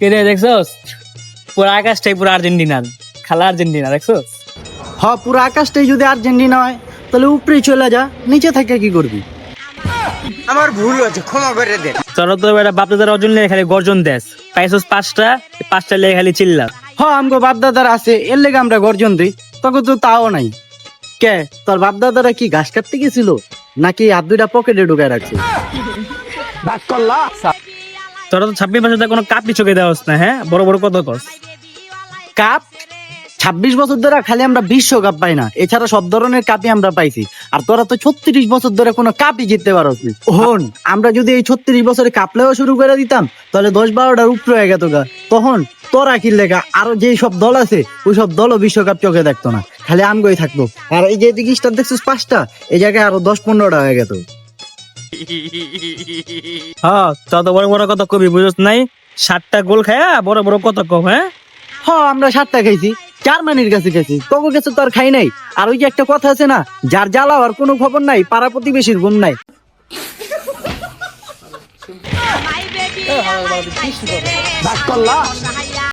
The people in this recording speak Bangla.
কে রে দেখছস? পুরো আকাশটাই পুরো আর্জেন্টিনার, খালা আর্জেন্টিনা দেখছস? পুরো আকাশটাই যদি আর্জেন্টিনা হয় তাহলে উপরে চলে যা, নিচে থেকে কি করবি? আমার ভুল হয়েছে, ক্ষমা করে দে। তোরা তো বেটা বাপ দাদার অর্জন নিয়ে খালি গর্জন দেস, পাইছস পাঁচটা লেগে খালি চিল্লা। আমগো বাপদাদার আছে, এর লেগে আমরা গর্জন দিই, তখন তো তাও নাই। কে তোর বাপদাদারা কি ঘাস কাটতে গেছিল, নাকি হাত দুইটা পকেটে ঢুকায় রাখছে? তোরা তো 26 বছর ধরে কোনো কাপি চোখে দেওয়াস না, হ্যাঁ? বড় বড় কথা কস। কাপ 26 বছর ধরে খালি আমরা বিশ্বকাপ পাই না, এছাড়া সব ধরনের কাপই আমরা পাইছি। আর তোরা তো 36 বছর ধরে কোনো কাপই জিততে পারস নি। হন, আমরা যদি এই 36 বছরে কাপ লেওয়া শুরু করে দিতাম তাহলে 10-12টার উপরে হয়ে যেত গা। তখন তোরা কি লেগা আরো যেই সব দল আছে ওই সব দলও বিশ্বকাপ চোখে দেখতো না, খালি আমগোই থাকতো। আর এই যে এদিকে স্টার দেখছিস 5টা, এই জায়গায় আরো 10-15টা হয়ে যেত। হ্যাঁ, তোরা তো বড় বড় কথা কবি, বুঝছ নাই? 7টা গোল খায়া বড় বড় কথা কম, হ্যাঁ? আমরা 7টা খাইছি, জার্মানির কাছে খাইছি, তোকে কাছে তো আর খাই নাই। আর ওই যে একটা কথা আছে না, যার জ্বালা আর কোনো খবর নাই, পাড়া প্রতিবেশীর ঘুম নাই। My baby, I like